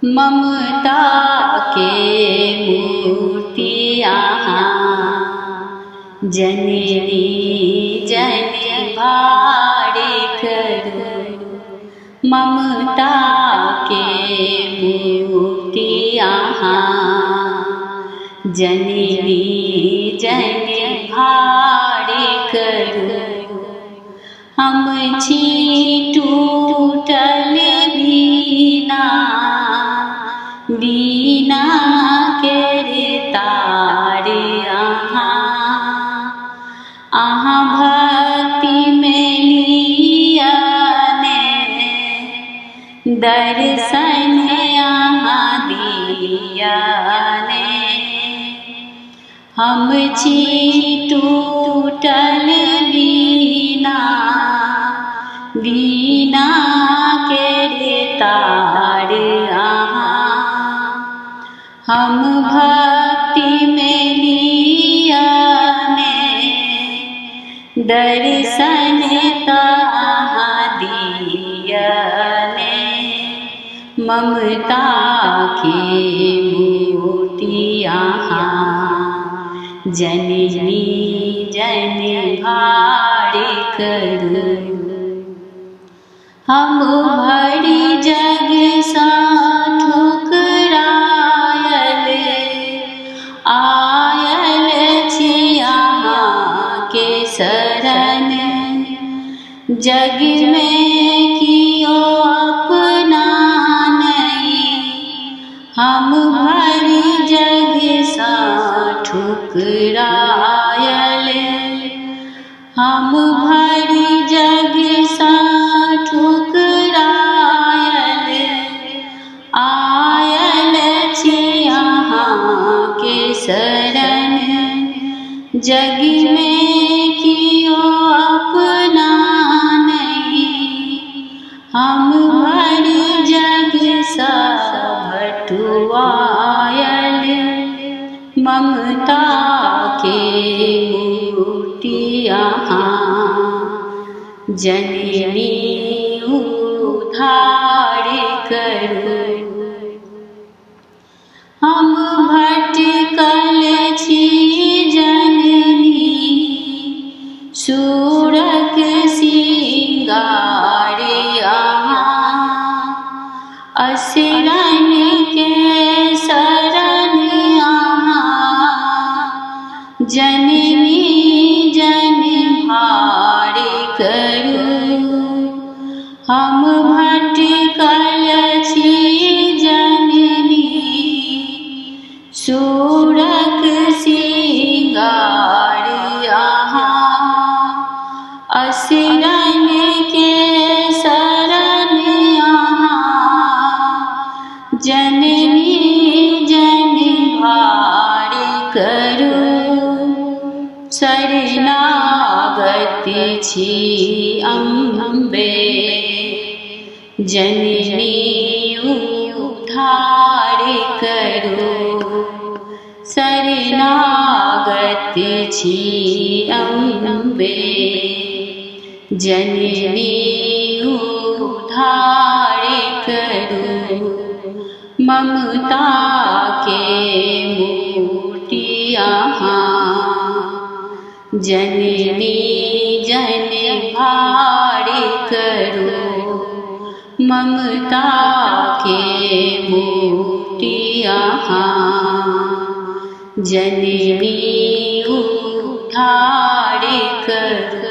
ममता के मूर्तियाँ जननी जन भाड़े करो। ममता के मूर्तियाँ जननी जन भाड़े करो। हम छी टूटल बीना बीना के तार आहाँ भक्ति में लिया ने दर्शन आहाँ दिया ने। हम छी टूटल बीना बीना के तार हम भक्ति में लिया ने दर्शन ताहाँ दिया ने। ममता की मूर्तियाँ जननी जन भाड़े करो। हम भरी जग सा ठुकरायल आयल छी आहाँ के शरण। जग में कियो अपना नहीं हम भरी जग सा ठुकरायल। हम भरी जग सा ठुकरायल आयल छी आहाँ के शरण। जग में कियो अपना नहीं हम भरी जग सा भटुआयल। ममता के मूर्तियाँ जननी उद्धार करो। हम भटकल छी जननी सूरक सिंगार असरन के शरण जननी जन भाड़े करो। हम भटकल छी जननी सूरक सिंगार असरन के शरण जननी जन भाड़े करो। शरणागत छी अम्बे जननी उद्धार करो। शरणागत छी अम्बे जननी उद्धार करो। ममता के मूर्तियाँ जननी जन भाड़े करो। ममता के मूर्तियाँ जननी उद्धार करो।